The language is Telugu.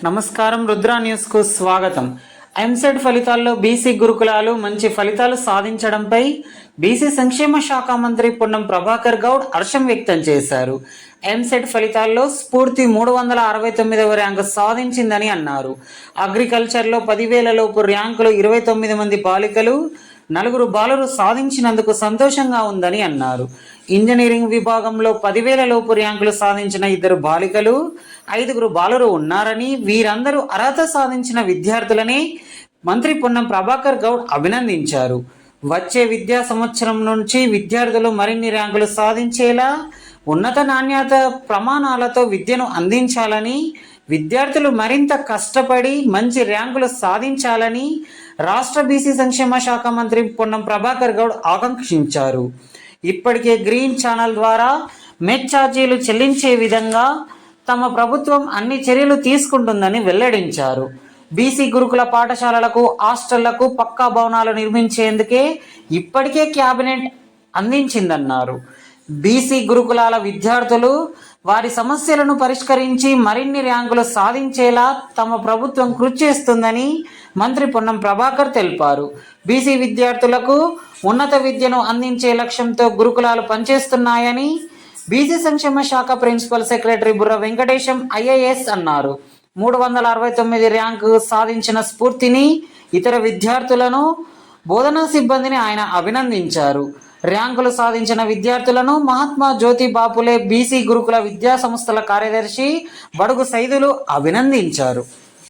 నమస్కారం, రుద్రా న్యూస్ కు స్వాగతం. ఎంసెట్ ఫలితాల్లో బీసీ గురుకులాలు మంచి ఫలితాలు సాధించడంపై బీసీ సంక్షేమ శాఖ మంత్రి పొన్నం ప్రభాకర్ గౌడ్ హర్షం వ్యక్తం చేశారు. ఎంసెట్ ఫలితాల్లో స్ఫూర్తి 369వ ర్యాంకు సాధించిందని అన్నారు. అగ్రికల్చర్లో 10,000 లోపు ర్యాంకులు 29 మంది బాలికలు, 4 బాలురు సాధించినందుకు సంతోషంగా ఉందని అన్నారు. ఇంజనీరింగ్ విభాగంలో 10,000 లోపు ర్యాంకులు సాధించిన 2 బాలికలు, 5 బాలురు ఉన్నారని, వీరందరూ అర్హత సాధించిన విద్యార్థులని మంత్రి పొన్నం ప్రభాకర్ గౌడ్ అభినందించారు. వచ్చే విద్యా సంవత్సరం నుంచి విద్యార్థులు మరిన్ని ర్యాంకులు సాధించేలా ఉన్నత నాణ్యత ప్రమాణాలతో విద్యను అందించాలని, విద్యార్థులు మరింత కష్టపడి మంచి ర్యాంకులు సాధించాలని రాష్ట్ర బీసీ సంక్షేమ శాఖ మంత్రి పొన్నం ప్రభాకర్ గౌడ్ ఆకాంక్షించారు. ఇప్పటికే గ్రీన్ ఛానల్ ద్వారా మెట్ ఛార్జీలు చెల్లించే విధంగా తమ ప్రభుత్వం అన్ని చర్యలు తీసుకుంటుందని వెల్లడించారు. బీసీ గురుకుల పాఠశాలలకు, హాస్టళ్లకు పక్కా భవనాలు నిర్మించేందుకే ఇప్పటికే కేబినెట్ అందించిందన్నారు. బీసీ గురుకులాల విద్యార్థులు వారి సమస్యలను పరిష్కరించి మరిన్ని ర్యాంకులు సాధించేలా తమ ప్రభుత్వం కృషి చేస్తుందని మంత్రి పొన్నం ప్రభాకర్ తెలిపారు. బీసీ విద్యార్థులకు ఉన్నత విద్యను అందించే లక్ష్యంతో గురుకులాలు పనిచేస్తున్నాయని బీసీ సంక్షేమ శాఖ ప్రిన్సిపల్ సెక్రటరీ బుర్ర వెంకటేశం ఐఏఎస్ అన్నారు. 369 ర్యాంకు సాధించిన స్ఫూర్తిని, ఇతర విద్యార్థులను, బోధనా సిబ్బందిని ఆయన అభినందించారు. ర్యాంకులు సాధించిన విద్యార్థులను మహాత్మా జ్యోతి బాపులే బీసీ గురుకుల విద్యా సంస్థల కార్యదర్శి బడుగు సైదులు అభినందించారు.